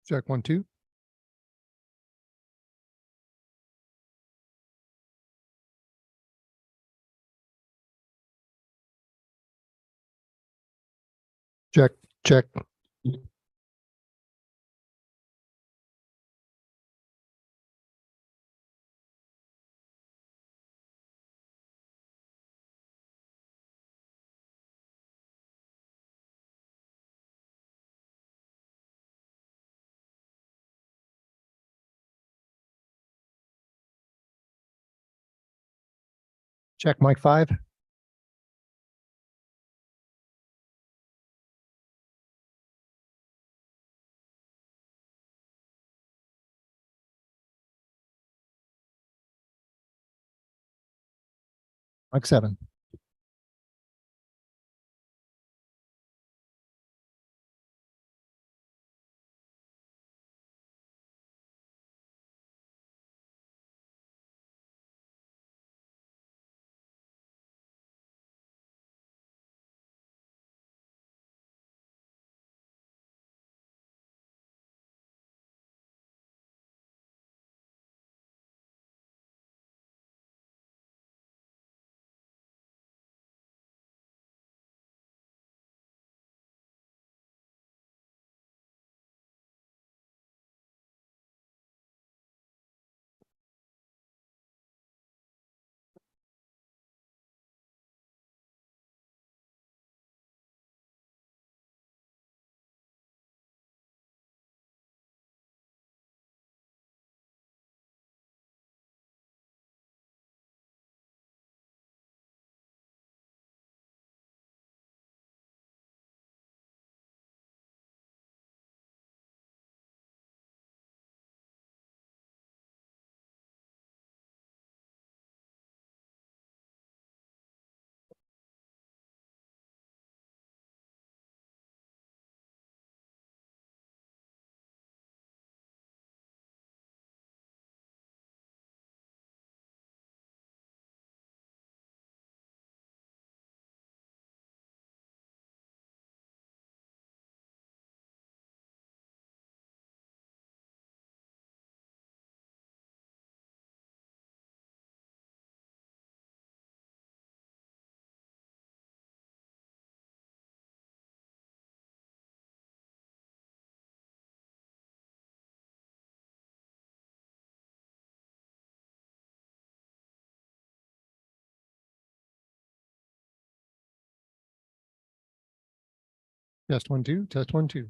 Check 1, 2. Check, check. Check mic 5. Mic 7. Test 1, 2. Test 1, 2.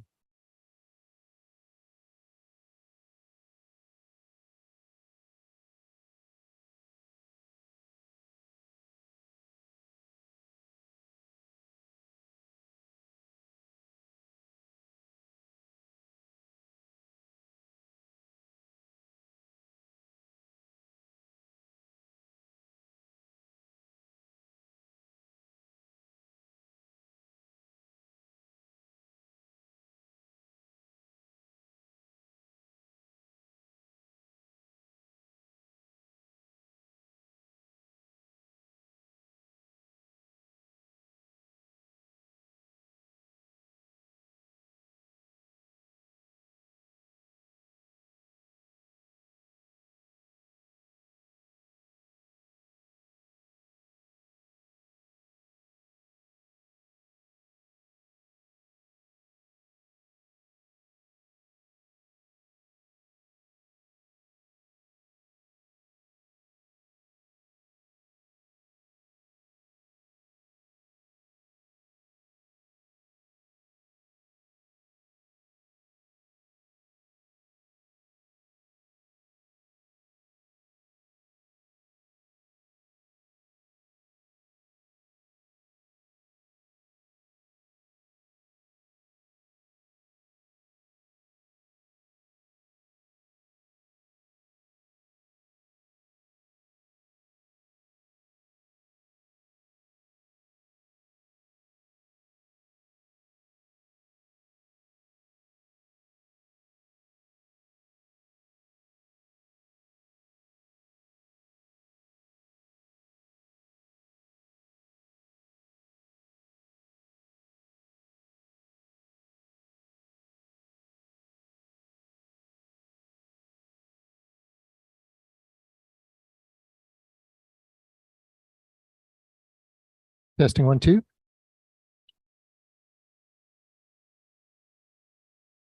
Testing 1, 2.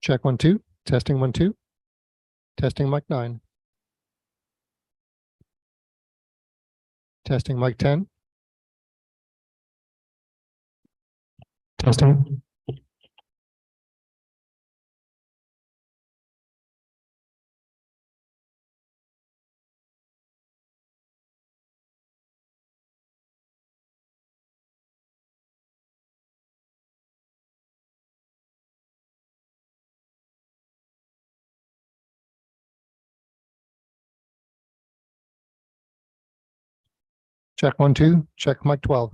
Check 1, 2. Testing 1, 2. Testing mic 9. Testing mic 10. Testing. Check 1, 2. Check mic 12.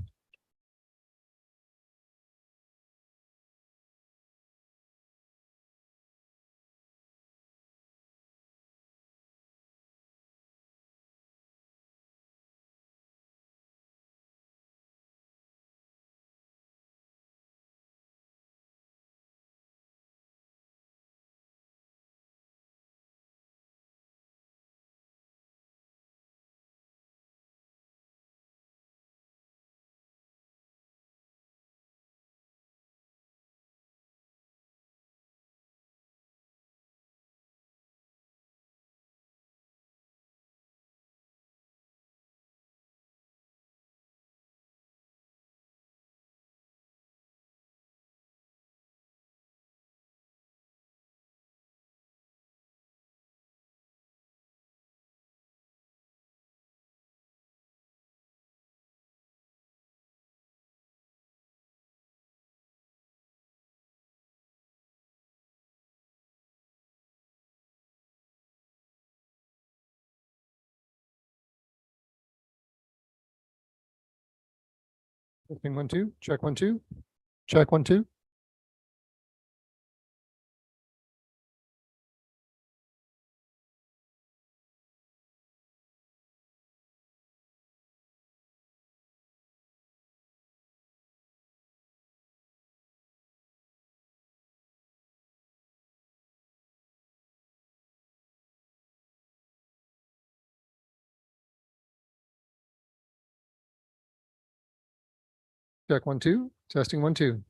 Testing 1, 2. Check 1, 2. Check 1, 2. Check 1, 2. Testing 1, 2.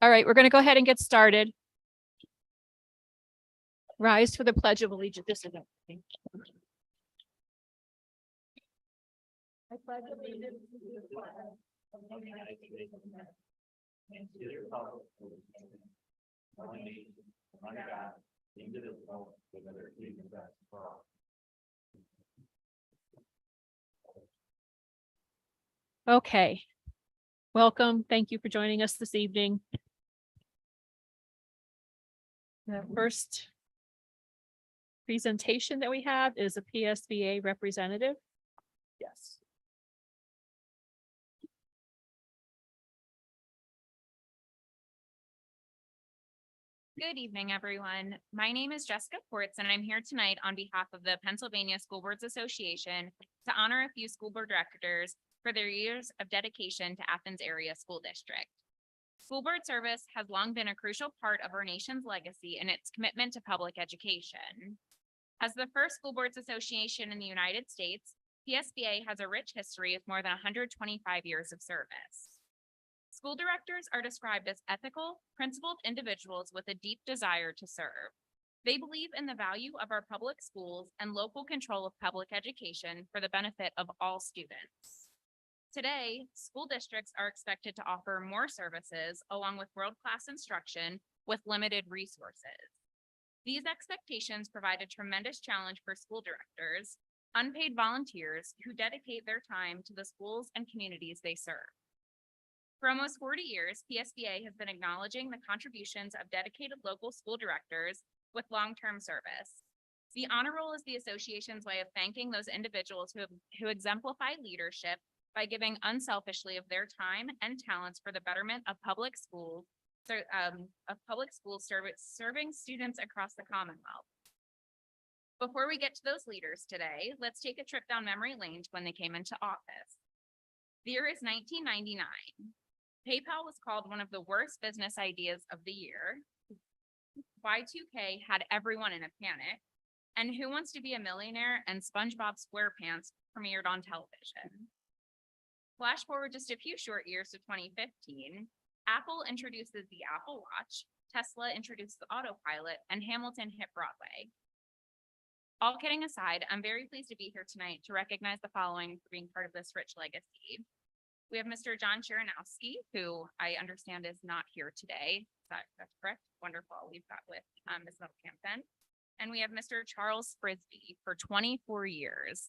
All right, we're going to go ahead and get started. Rise for the Pledge of Allegiance. This is it. I pledge allegiance to the flag of the United States of America and to the republic for which it stands, one nation, under God, indivisible, with liberty and justice for all. Okay. Welcome. Thank you for joining us this evening. The first presentation that we have is a PSBA representative. Yes. Good evening, everyone. My name is Jessica Ports, and I'm here tonight on behalf of the Pennsylvania School Boards Association to honor a few school board directors for their years of dedication to Athens Area School District. School board service has long been a crucial part of our nation's legacy and its commitment to public education. As the first school boards association in the United States, PSBA has a rich history of more than 125 years of service. School directors are described as ethical, principled individuals with a deep desire to serve. They believe in the value of our public schools and local control of public education for the benefit of all students. Today, school districts are expected to offer more services along with world-class instruction with limited resources. These expectations provide a tremendous challenge for school directors, unpaid volunteers who dedicate their time to the schools and communities they serve. For almost 40 years, PSBA has been acknowledging the contributions of dedicated local school directors with long-term service. The honor roll is the association's way of thanking those individuals who exemplify leadership by giving unselfishly of their time and talents for the betterment of public schools, serving students across the Commonwealth. Before we get to those leaders today, let's take a trip down memory lane to when they came into office. The year is 1999. PayPal was called one of the worst business ideas of the year. Y2K had everyone in a panic, and Who Wants to Be a Millionaire and SpongeBob SquarePants premiered on television. Flash forward just a few short years to 2015, Apple introduces the Apple Watch, Tesla introduced the autopilot, and Hamilton hit Broadway. All kidding aside, I'm very pleased to be here tonight to recognize the following for being part of this rich legacy. We have Mr. John Chiranowski, who I understand is not here today. That's correct. Wonderful. We've got with Ms. Melkamp. And we have Mr. Charles Frisbee for 24 years.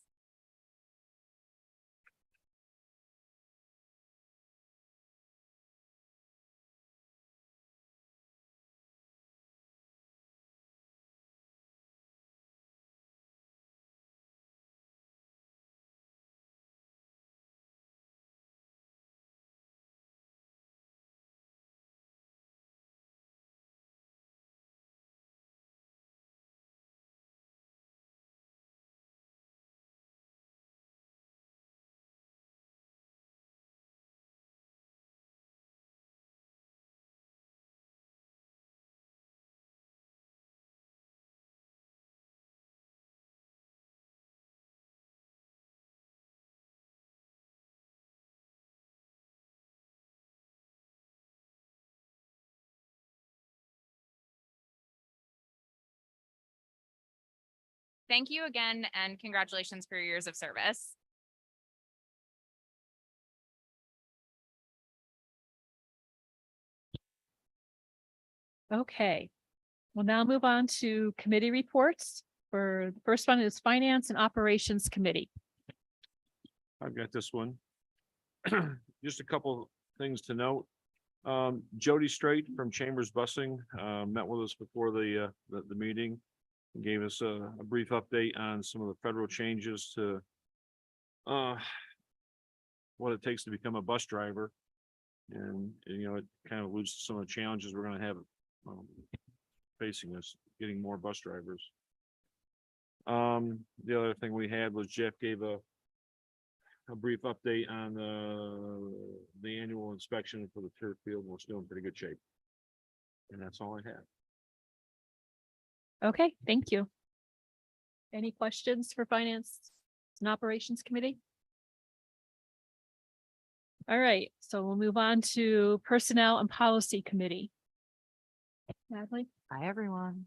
Thank you again, and congratulations for your years of service. Okay, we'll now move on to committee reports. For the first one is Finance and Operations Committee. I've got this one. Just a couple things to note. Jody Strait from Chambers Busing met with us before the meeting. And gave us a brief update on some of the federal changes to what it takes to become a bus driver. And it kind of alludes to some of the challenges we're going to have facing us, getting more bus drivers. The other thing we had was Jeff gave a brief update on the annual inspection for the turf field. We're still in pretty good shape. And that's all I have. Okay, thank you. Any questions for Finance and Operations Committee? All right, so we'll move on to Personnel and Policy Committee. Natalie? Hi, everyone.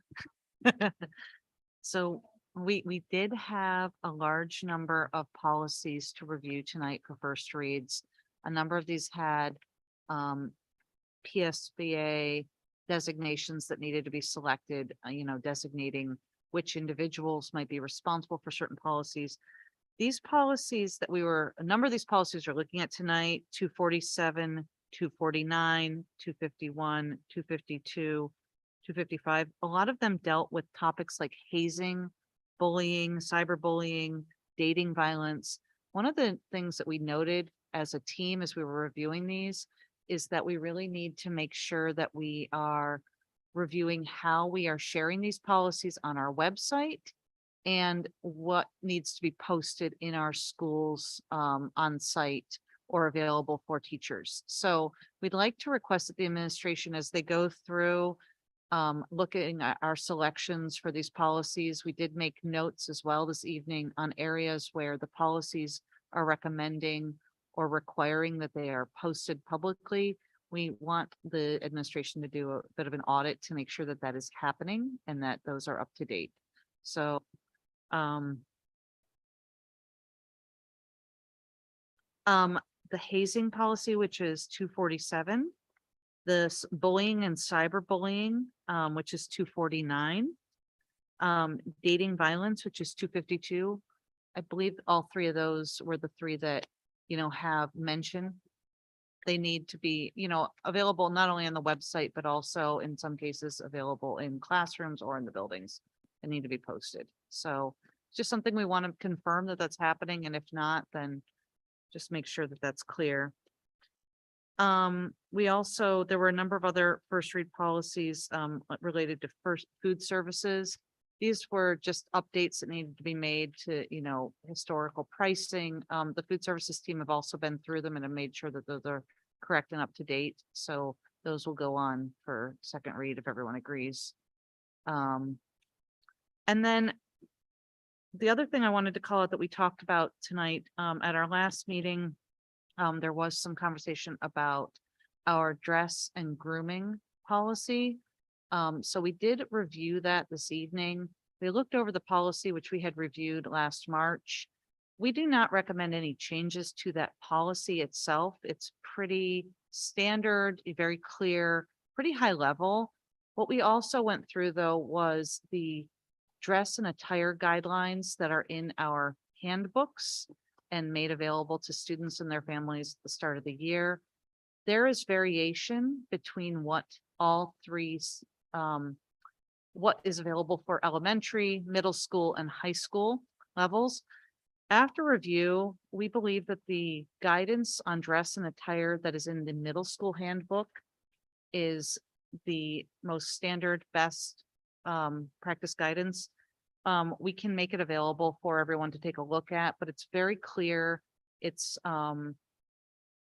So we did have a large number of policies to review tonight for first reads. A number of these had PSBA designations that needed to be selected, designating which individuals might be responsible for certain policies. These policies that a number of these policies we're looking at tonight, 247, 249, 251, 252, 255, a lot of them dealt with topics like hazing, bullying, cyberbullying, dating violence. One of the things that we noted as a team as we were reviewing these is that we really need to make sure that we are reviewing how we are sharing these policies on our website and what needs to be posted in our schools on site or available for teachers. So we'd like to request that the administration, as they go through looking at our selections for these policies, we did make notes as well this evening on areas where the policies are recommending or requiring that they are posted publicly. We want the administration to do a bit of an audit to make sure that that is happening and that those are up to date. So the hazing policy, which is 247, this bullying and cyberbullying, which is 249, dating violence, which is 252. I believe all three of those were the three that, have mentioned. They need to be, available not only on the website, but also in some cases available in classrooms or in the buildings that need to be posted. So just something we want to confirm that that's happening. And if not, then just make sure that that's clear. There were a number of other first read policies, related to food services. These were just updates that needed to be made to, historical pricing. The food services team have also been through them and have made sure that those are correct and up to date. So those will go on for second read if everyone agrees. And then the other thing I wanted to call out that we talked about tonight, at our last meeting, there was some conversation about our dress and grooming policy. So we did review that this evening. We looked over the policy, which we had reviewed last March. We do not recommend any changes to that policy itself. It's pretty standard, very clear, pretty high level. What we also went through though was the dress and attire guidelines that are in our handbooks and made available to students and their families at the start of the year. There is variation between what all three, what is available for elementary, middle school, and high school levels. After review, we believe that the guidance on dress and attire that is in the middle school handbook is the most standard, best practice guidance. We can make it available for everyone to take a look at, but it's very clear. It's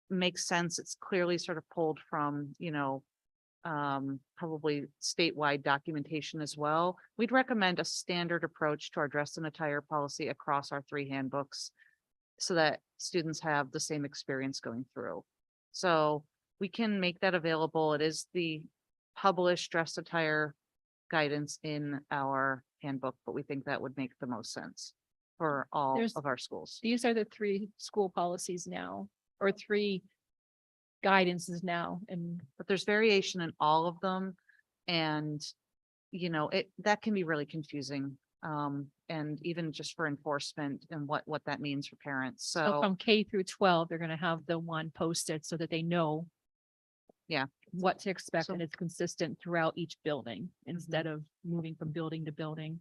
makes sense. It's clearly sort of pulled from, probably statewide documentation as well. We'd recommend a standard approach to our dress and attire policy across our three handbooks so that students have the same experience going through. So we can make that available. It is the published dress attire guidance in our handbook, but we think that would make the most sense for all There's- of our schools. These are the three school policies now, or three guidances now, and But there's variation in all of them. And, that can be really confusing. And even just for enforcement and what that means for parents. so So, from K through 12, they're gonna have the one posted so that they know Yeah. what to expect, So- and it's consistent throughout each building instead of moving from building to building.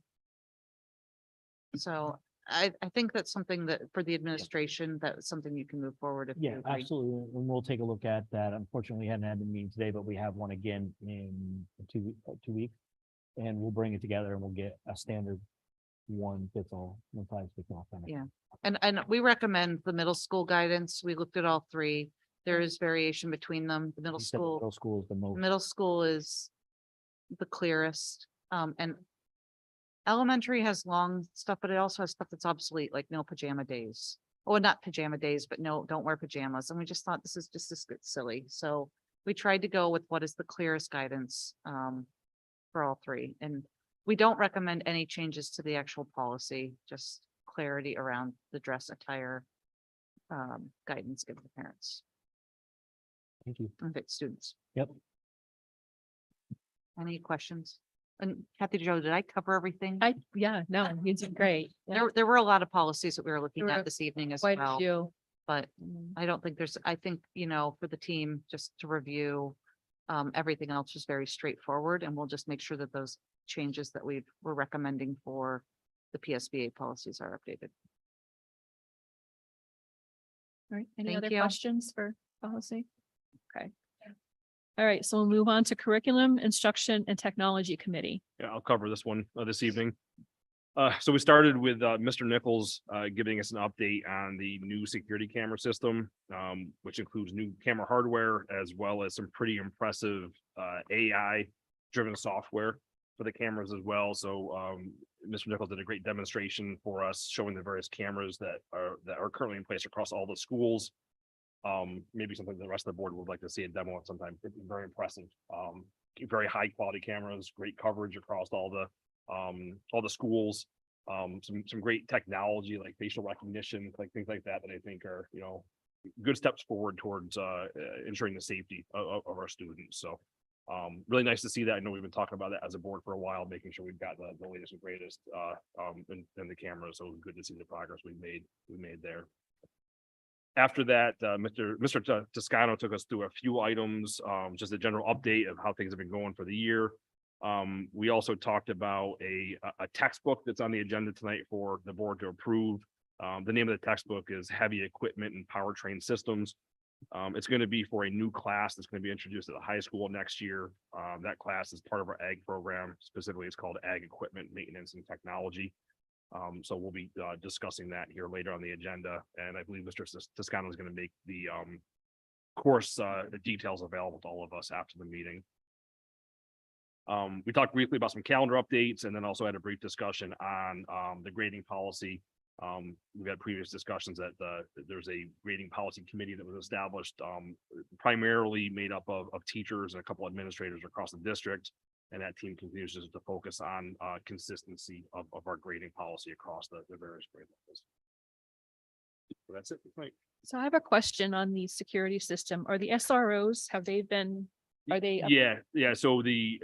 so I think that's something that for the administration, that's something you can move forward if you Yeah, agree. absolutely. And we'll take a look at that. Unfortunately, we hadn't had the meeting today, but we have one again in 2 weeks. And we'll bring it together and we'll get a standard one fits all, one size fits all. kind of Yeah. And we recommend the middle school guidance. We looked at all three. There is variation between them. The middle You said the school. Middle school is the most. Middle school is the clearest, and elementary has long stuff, but it also has stuff that's obsolete, like no pajama days. well, not pajama days, but no, don't wear pajamas. And we just thought this gets silly. So we tried to go with what is the clearest guidance for all three. And we don't recommend any changes to the actual policy, just clarity around the dress attire guidance given to parents Thank you. and students. Yep. Any questions? And Kathy Jo, did I cover everything? Yeah, no, you did great. Yeah, There were a lot of policies that we were looking There were at this evening as quite a well, few. but Mm, I don't think I think, for the team, just to review, everything else is very straightforward, and we'll just make sure that those changes that we're recommending for the PSBA policies are updated. All right, any Thank other you. questions for policy? Okay. All right, so we'll move on to Curriculum, Instruction and Technology Committee. Yeah, I'll cover this one this evening. So we started with Mr. Nichols giving us an update on the new security camera system, which includes new camera hardware as well as some pretty impressive AI driven software for the cameras as well. So Mr. Nichols did a great demonstration for us, showing the various cameras that are currently in place across all the schools. Maybe something the rest of the board would like to see a demo of sometime. It's very impressive. Very high quality cameras, great coverage across all the schools. Some great technology like facial recognition, like things like that I think are, good steps forward towards ensuring the safety of our students. So really nice to see that. I know we've been talking about that as a board for a while, making sure we've got the latest and greatest in the cameras. So good to see the progress we made there. After that, Mr. Toscano took us through a few items, just a general update of how things have been going for the year. We also talked about a textbook that's on the agenda tonight for the board to approve. The name of the textbook is Heavy Equipment and Powertrain Systems. It's going to be for a new class that's going to be introduced at the high school next year. That class is part of our ag program. Specifically, it's called Ag Equipment Maintenance and Technology. So we'll be discussing that here later on the agenda, and I believe Mr. Toscano is going to make the course the details available to all of us after the meeting. We talked briefly about some calendar updates and then also had a brief discussion on the grading policy. We've had previous discussions that there's a grading policy committee that was established, primarily made up of teachers and a couple administrators across the district. And that team continues to focus on consistency of our grading policy across the various grade levels. So that's it. Right. So I have a question on the security system. Are the SROs, are they? Yeah. So the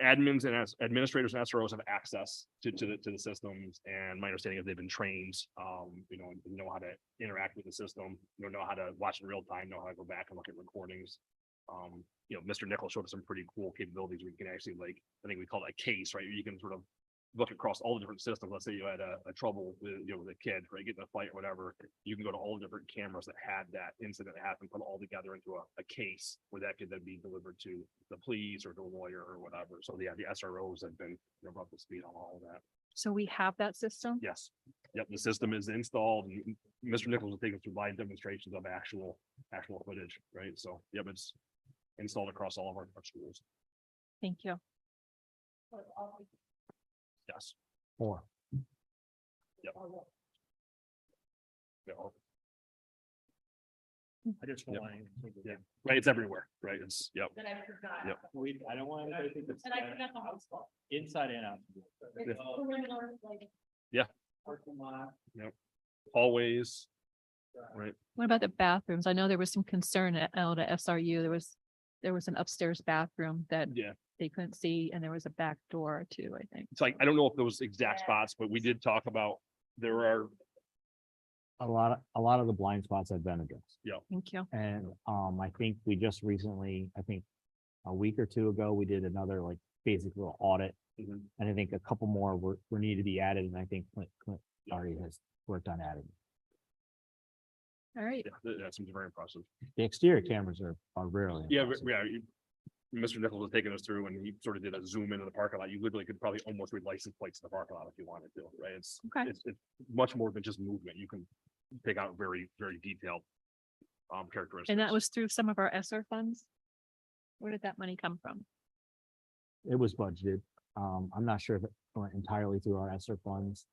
admins and administrators and SROs have access to the systems, and my understanding is they've been trained, know how to interact with the system, know how to watch in real time, know how to go back and look at recordings. Mr. Nichols showed us some pretty cool capabilities where you can actually, I think we call it a case, right? You can sort of look across all the different systems. Let's say you had a trouble with, with a kid, right? Getting a fight or whatever. You can go to all the different cameras that had that incident happen, put them all together into a case where that could then be delivered to the police or to a lawyer or whatever. So yeah, the SROs have been up to speed on all of that. So we have that system? Yes. Yep. The system is installed, and Mr. Nichols will take us through live demonstrations of actual footage, right? So yep, it's installed across all of our schools. Thank you. Yes. 4. Yep. Yeah. I just Yep. want Yeah. Right. It's everywhere. Right. It's yep. That I forgot. Yep. I don't want anybody to think that's. And I forgot the house call. Inside and out. Yeah. Parking lot. Hallways. Right. What about the bathrooms? I know there was some concern out at SRU. There was an upstairs bathroom that Yeah. they couldn't see, and there was a back door too, I think. It's I don't know if those exact spots, but we did talk about there are. A lot of the blind spots have been addressed. Thank you. And I think we just recently, I think a week or two ago, we did another basic little audit. Mhm. And I think a couple more were need to be added, and I think Clint already has worked on adding. All right. Yeah, that seems very impressive. The exterior cameras are rarely. Yeah. impressive. Mr. Nichols was taking us through, and he sort of did a zoom into the parking lot. You literally could probably almost read license plates in the parking lot if you wanted to, right? It's Okay. it's much more than just movement. You can take out very, very detailed characteristics. And that was through some of our ESSER funds? Where did that money come from? It was budgeted. I'm not sure if it went entirely through our ESSER funds,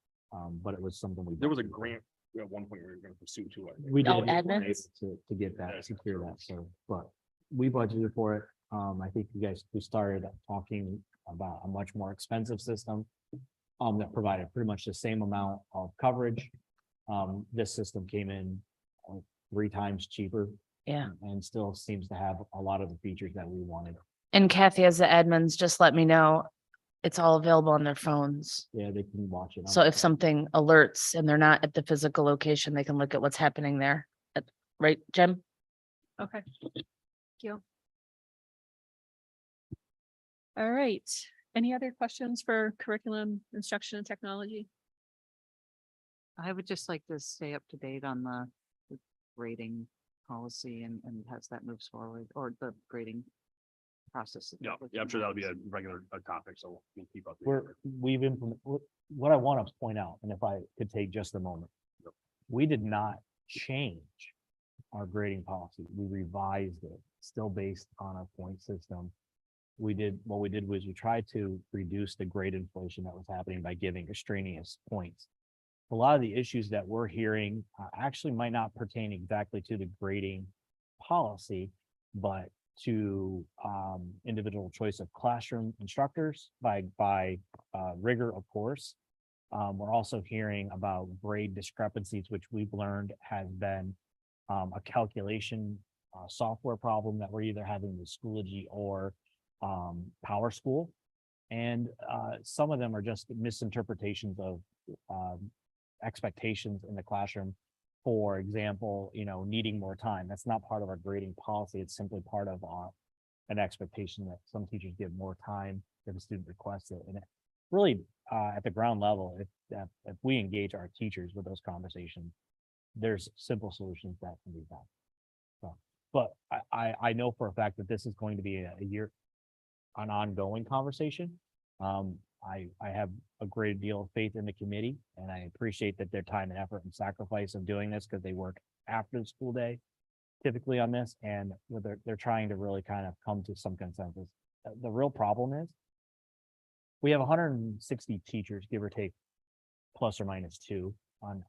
but it was something we. There was a budgeted. grant at one point we were gonna pursue too. I think. We did. Oh, we weren't admins? able To get that, secure that, so, but we budgeted for it. I think we started talking about a much more expensive system. That provided pretty much the same amount of coverage. This system came in 3 times cheaper. Yeah. And still seems to have a lot of the features that we wanted. And Kathy, as the admins, just let me know. It's all available on their phones. Yeah, they can watch it. on So the if phone. something alerts and they're not at the physical location, they can look at what's happening there. Right, Jim? Okay. Thank you. All right. Any other questions for curriculum, instruction and technology? I would just like to stay up to date on the grading policy and as that moves forward, or the grading process. that Yeah, we're yeah, I'm looking sure at. that'll be a regular topic, so we'll keep up. We've implemented, what I want to point out, and if I could take just a moment. Yep. We did not change our grading policy. We revised it, still based on a point system. What we did was we tried to reduce the grade inflation that was happening by giving extraneous points. A lot of the issues that we're hearing actually might not pertain exactly to the grading policy, but to individual choice of classroom instructors by rigor, of course. We're also hearing about grade discrepancies, which we've learned has been a calculation software problem that we're either having with Schoology or Power School. And some of them are just misinterpretations of expectations in the classroom. For example, needing more time. That's not part of our grading policy. It's simply part of an expectation that some teachers give more time if a student requests it. And it really, at the ground level, if we engage our teachers with those conversations, there's simple solutions that can be done. So, but I know for a fact that this is going to be an ongoing conversation. I have a great deal of faith in the committee, and I appreciate that their time and effort and sacrifice of doing this, because they work after the school day typically on this, and they're trying to really kind of come to some consensus. The real problem is we have 160 teachers, give or take, plus or minus 2 on.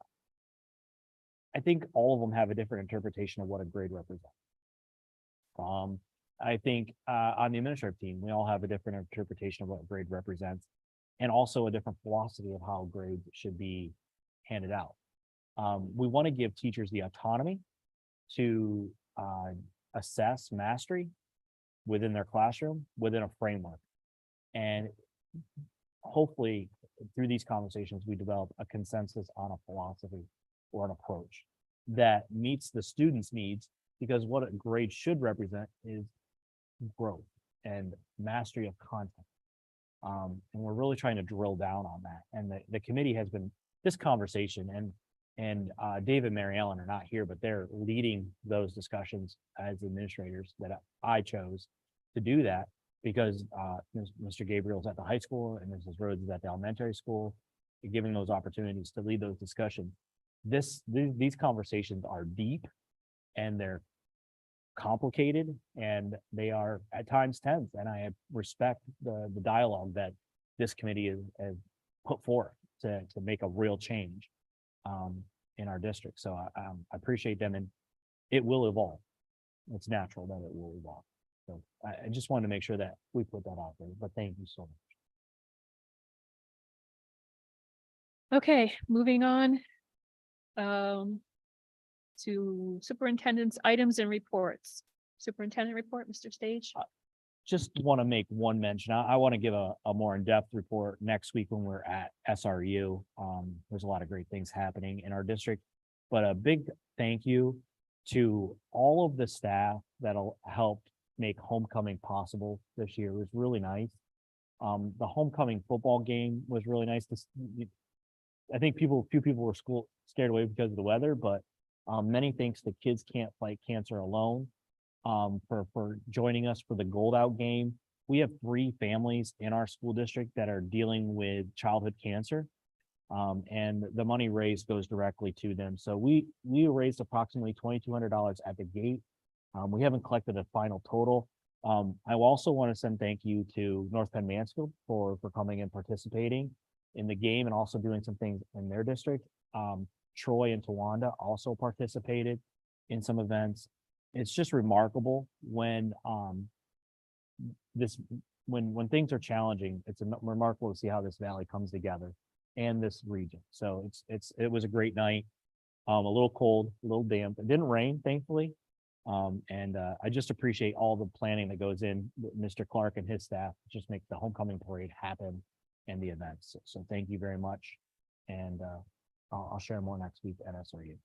I think all of them have a different interpretation of what a grade represents. I think on the administrative team, we all have a different interpretation of what grade represents, and also a different philosophy of how grades should be handed out. We want to give teachers the autonomy to assess mastery within their classroom, within a framework. And hopefully through these conversations, we develop a consensus on a philosophy or an approach that meets the students' needs, because what a grade should represent is growth and mastery of content. And we're really trying to drill down on that. And the committee has been, this conversation, and Dave and Mary Ellen are not here, but they're leading those discussions as administrators that I chose to do that, because Mr. Gabriel's at the high school and Mrs. Rhodes is at the elementary school, giving those opportunities to lead those discussions. These conversations are deep, and they're complicated, and they are at times tense, and I respect the dialogue that this committee has put forth to make a real change in our district. So I appreciate them, and it will evolve. It's natural that it will evolve. So I just wanted to make sure that we put that out there, but thank you so much. Okay, moving on. To superintendent's items and reports. Superintendent report, Mr. Stage. Just want to make one mention. I want to give a more in-depth report next week when we're at SRU. There's a lot of great things happening in our district, but a big thank you to all of the staff that helped make homecoming possible this year. It was really nice. The homecoming football game was really nice to see. I think few people were scared away because of the weather, but many thanks to Kids Can't Fight Cancer Alone for joining us for the Gold Out game. We have 3 families in our school district that are dealing with childhood cancer, and the money raised goes directly to them. So we raised approximately $2,200 at the gate. We haven't collected a final total. I also want to send thank you to North Penn Mansfield for coming and participating in the game, and also doing some things in their district. Troy and Tawanda also participated in some events. It's just remarkable when this when things are challenging, it's remarkable to see how this valley comes together and this region. So it was a great night. A little cold, a little damp. It didn't rain, thankfully. I just appreciate all the planning that goes in with Mr. Clark and his staff, just make the homecoming parade happen and the events. So thank you very much. And I'll share more next week at SRU.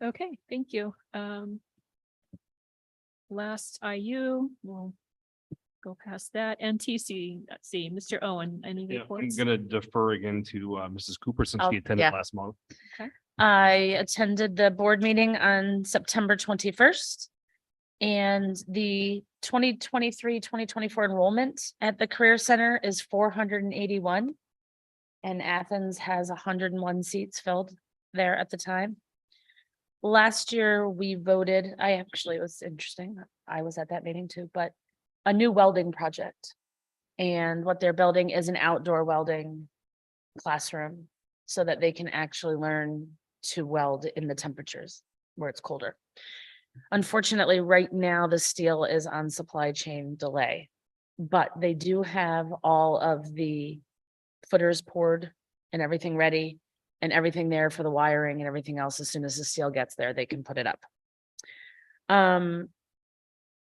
Okay, thank you. Last IU, we'll go past that. NTC, let's see, Mr. Owen, any Yeah, I'm reports? gonna defer again to Mrs. Cooper since Oh, she attended yeah. last month. I attended the board meeting on September 21st. And the 2023-2024 enrollment at the Career Center is 481. And Athens has 101 seats filled there at the time. Last year, we voted, it was interesting, I was at that meeting too, but a new welding project. And what they're building is an outdoor welding classroom so that they can actually learn to weld in the temperatures where it's colder. Unfortunately, right now, the steel is on supply chain delay, but they do have all of the footers poured and everything ready and everything there for the wiring and everything else. As soon as the steel gets there, they can put it up.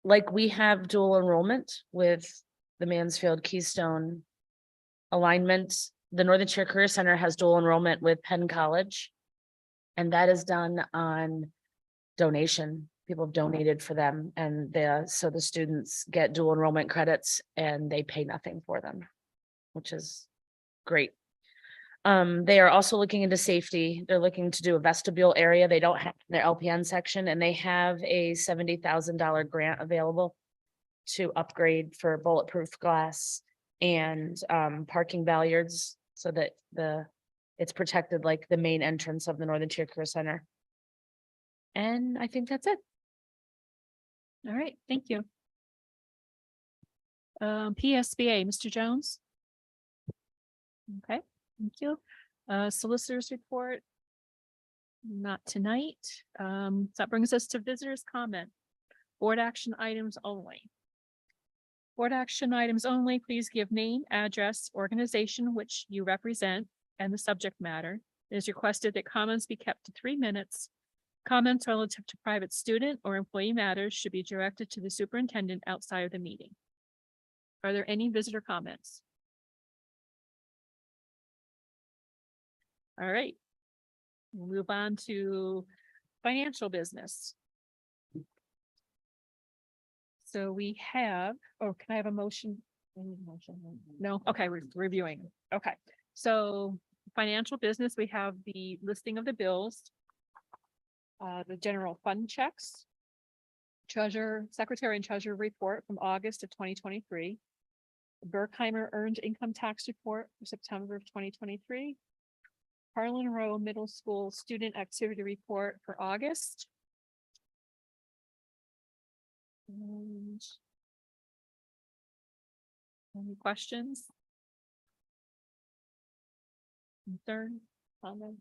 Like we have dual enrollment with the Mansfield Keystone alignment. The Northern Tier Career Center has dual enrollment with Penn College. And that is done on donation. People have donated for them, and so the students get dual enrollment credits and they pay nothing for them, which is great. They are also looking into safety. They're looking to do a vestibule area. They don't have their LPN section, and they have a $70,000 grant available to upgrade for bulletproof glass and parking bollards so that it's protected like the main entrance of the Northern Tier Career Center. And I think that's it. All right, thank you. PSBA, Mr. Jones. Okay, thank you. Solicitors report. Not tonight. So that brings us to visitors' comment. Board action items only. Board action items only, please give name, address, organization which you represent, and the subject matter. It is requested that comments be kept to 3 minutes. Comments relative to private student or employee matters should be directed to the superintendent outside of the meeting. Are there any visitor comments? All right. We'll move on to financial business. So we have, can I have a motion? No, okay, we're reviewing. Okay, so financial business, we have the listing of the bills. The general fund checks. Secretary and treasurer report from August of 2023. Berkheimer earned income tax report for September of 2023. Harlan Row Middle School student activity report for August. And any questions? Concern, comment?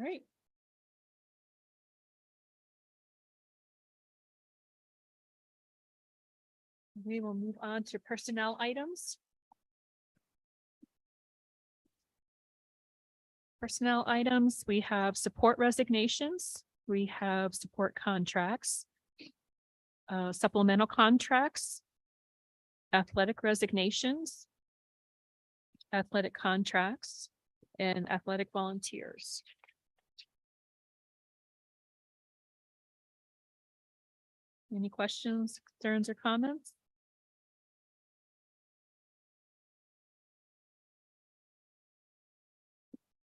All right. We will move on to personnel items. Personnel items, we have support resignations, we have support contracts, supplemental contracts, athletic resignations, athletic contracts, and athletic volunteers. Any questions, concerns, or comments?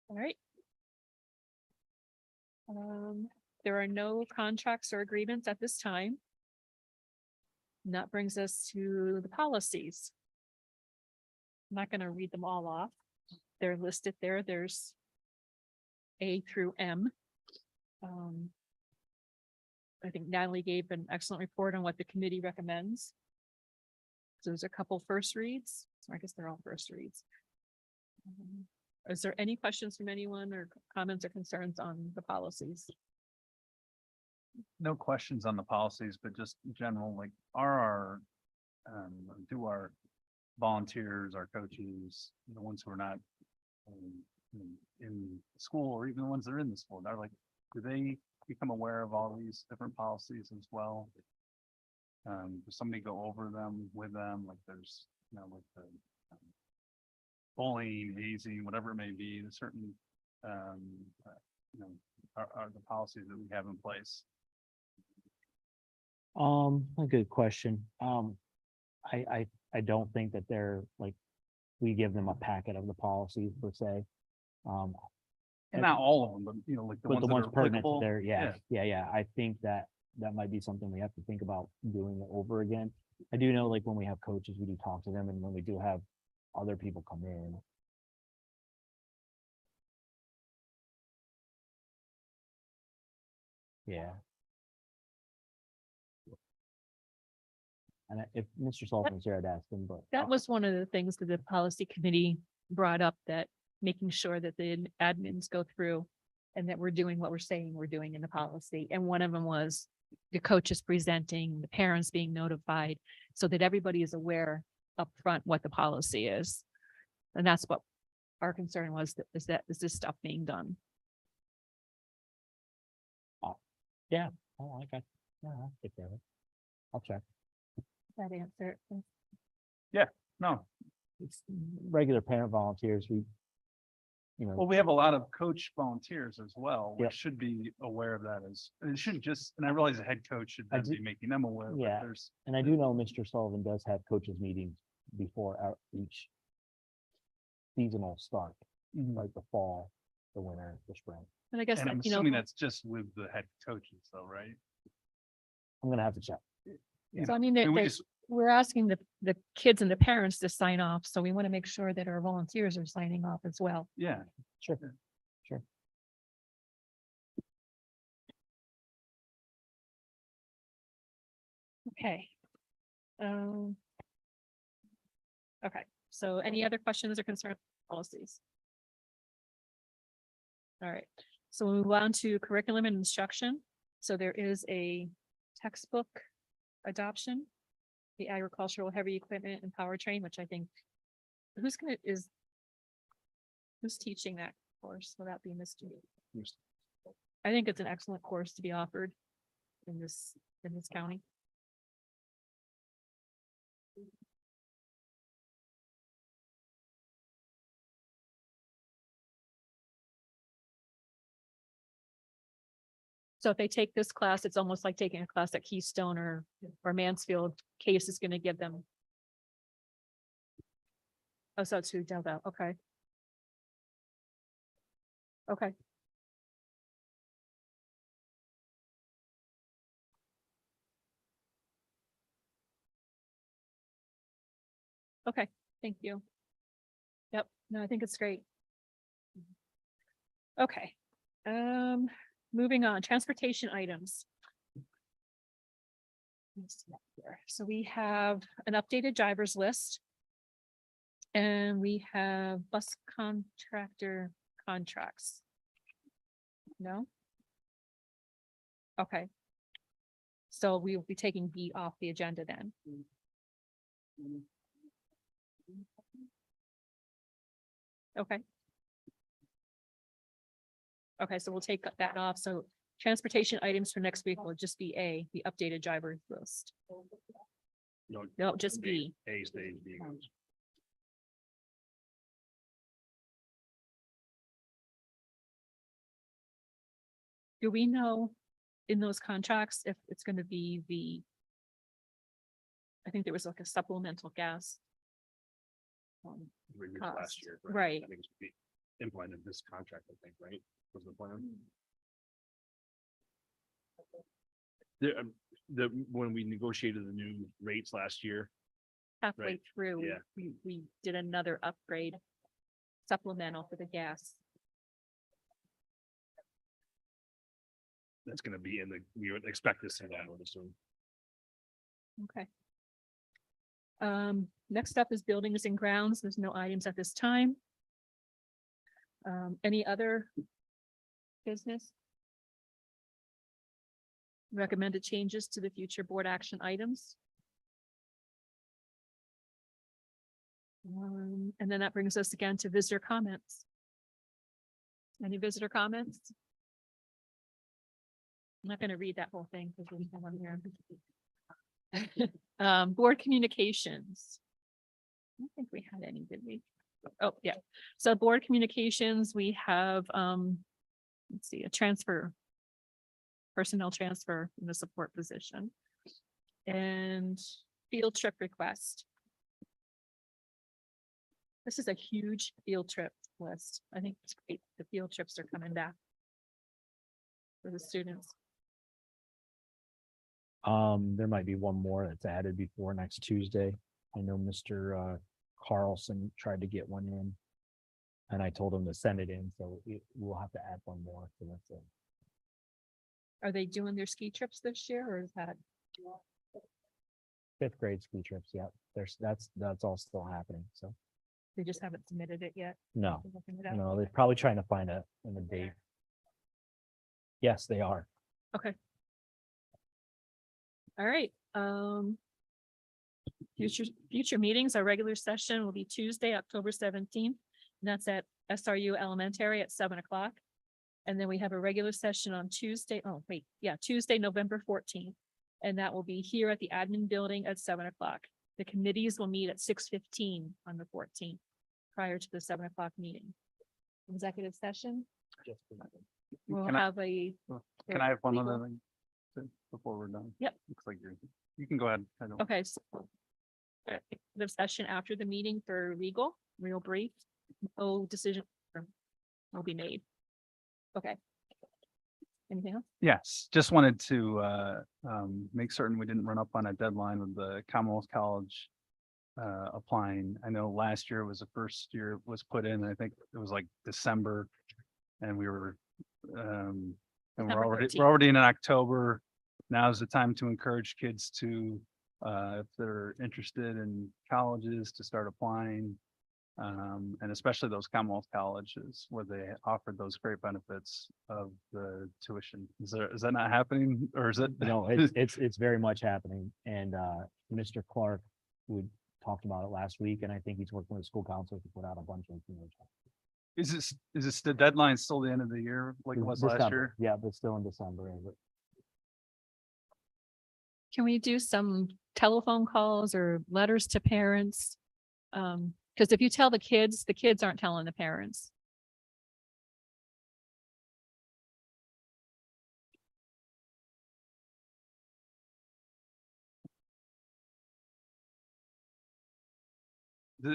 All right. There are no contracts or agreements at this time. And that brings us to the policies. I'm not going to read them all off. They're listed there. There's A through M. I think Natalie gave an excellent report on what the committee recommends. So there's a couple first reads. I guess they're all first reads. Is there any questions from anyone or comments or concerns on the policies? No questions on the policies, but just general, like, do our volunteers, our coaches, the ones who are not in school, or even the ones that are in the school, they're like, do they become aware of all these different policies as well? Does somebody go over them with them, like there's, like the bullying, hazing, whatever it may be, the certain, are the policies that we have in place? A good question. I don't think that they're like, we give them a packet of the policies per se. And not all of them, but like the But ones the that ones are pertinent applicable. there, yeah. I think that might be something we have to think about doing it over again. I do know, like, when we have coaches, we do talk to them, and when we do have other people come in. Yeah. And if Mr. Sullivan's here, I'd ask him, but. That was one of the things that the policy committee brought up, that making sure that the admins go through and that we're doing what we're saying we're doing in the policy. And one of them was the coaches presenting, the parents being notified, so that everybody is aware upfront what the policy is. And that's what our concern was, is this stuff being done? Oh, I got, yeah, I'll take care of it. I'll check. That answer. No, It's regular parent volunteers, well, we have a lot of coach volunteers as well. We Yep. should be aware of that and it shouldn't just, and I realize the head coach should I then do- be making them aware, but Yeah. there's. and I do know Mr. Sullivan does have coaches meetings before each seasonal start, like the fall, the winter, the spring. And I guess, And I'm that, you know, assuming that's just with the head coaches though, right? I'm gonna have to check. so I mean, And we just, we're asking the kids and the parents to sign off, so we want to make sure that our volunteers are signing off as well. yeah, Sure. Okay. Okay, so any other questions or concerns, policies? All right, so we'll move on to curriculum and instruction. So there is a textbook adoption, the agricultural heavy equipment and powertrain, which I think, who's teaching that course? Will that be Mr.? I think it's an excellent course to be offered in this county. So if they take this class, it's almost like taking a class at Keystone or Mansfield. Case is going to give them. Oh, so it's who dealt out. Okay. Okay. Okay, thank you. Yep, no, I think it's great. Okay, moving on, transportation items. Let's see up here. So we have an updated driver's list. And we have bus contractor contracts. No? Okay. So we will be taking B off the agenda then. Okay. Okay, so we'll take that off. So transportation items for next week will just be A, the updated driver list. No, just B. A stage, B goes. Do we know in those contracts if it's gonna be I think there was like a supplemental gas. Reviewed Cost. last year. Right. I think it's be implemented this contract, I think, right? Was the plan? When we negotiated the new rates last year, Halfway Right, through, yeah. we did another upgrade supplemental for the gas. That's gonna be in we would expect this in that, I would assume. Okay. Next up is buildings and grounds. There's no items at this time. Any other business? Recommended changes to the future board action items. And then that brings us again to visitor comments. Any visitor comments? I'm not gonna read that whole thing because we have one here. Board communications. I don't think we had any, did we? Oh, yeah. So board communications, we have, let's see, a transfer. Personnel transfer in the support position. And field trip request. This is a huge field trip list. I think it's great. The field trips are coming back. For the students. There might be one more that's added before next Tuesday. I know Mr. Carlson tried to get one in. And I told him to send it in, so we'll have to add one more, so that's it. Are they doing their ski trips this year or is that? Fifth grade ski trips, yeah, that's all still happening, so, They just haven't submitted it yet? no, They're looking it up? no, they're probably trying to find a date. Yes, they are. Okay. All right, future meetings, our regular session will be Tuesday, October 17th. And that's at SRU Elementary at 7 o'clock. And then we have a regular session on Tuesday, Tuesday, November 14th. And that will be here at the admin building at 7 o'clock. The committees will meet at 6:15 on the 14th, prior to the 7 o'clock meeting. Executive session, we'll Can I- have a. Can I have one legal- other thing before we're done? Yep. Looks like you can go ahead. I don't- Okay. The session after the meeting for legal, real brief, no decision will be made. Okay. Anything else? Yes, just wanted to make certain we didn't run up on a deadline with the Commonwealth College applying. I know last year was the first year it was put in, I think it was like December. And we were and December we're 13th. already in October. Now's the time to encourage kids to if they're interested in colleges to start applying. And especially those Commonwealth colleges where they offered those great benefits of the tuition. Is that not happening or is it? No, it's very much happening, and Mr. Clark, who talked about it last week, and I think he's working with school counselors to put out a bunch of. Is this the deadline still the end of the year like it was last December. year? Yeah, but still in December, is it? Can we do some telephone calls or letters to parents? Because if you tell the kids aren't telling the parents.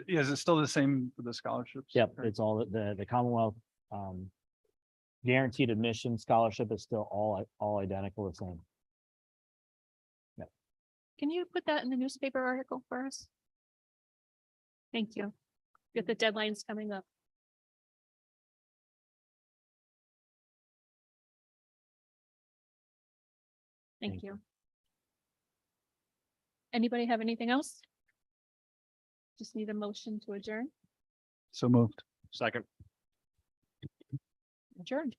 Is it still the same for the scholarships? Yep, Or- it's all the Commonwealth, guaranteed admission scholarship is still all identical the same. Can you put that in the newspaper article for us? Thank you. Get the deadlines coming up. Thank Thank you. Anybody have anything else? Just need a motion to adjourn. So moved. Second. Adjourned.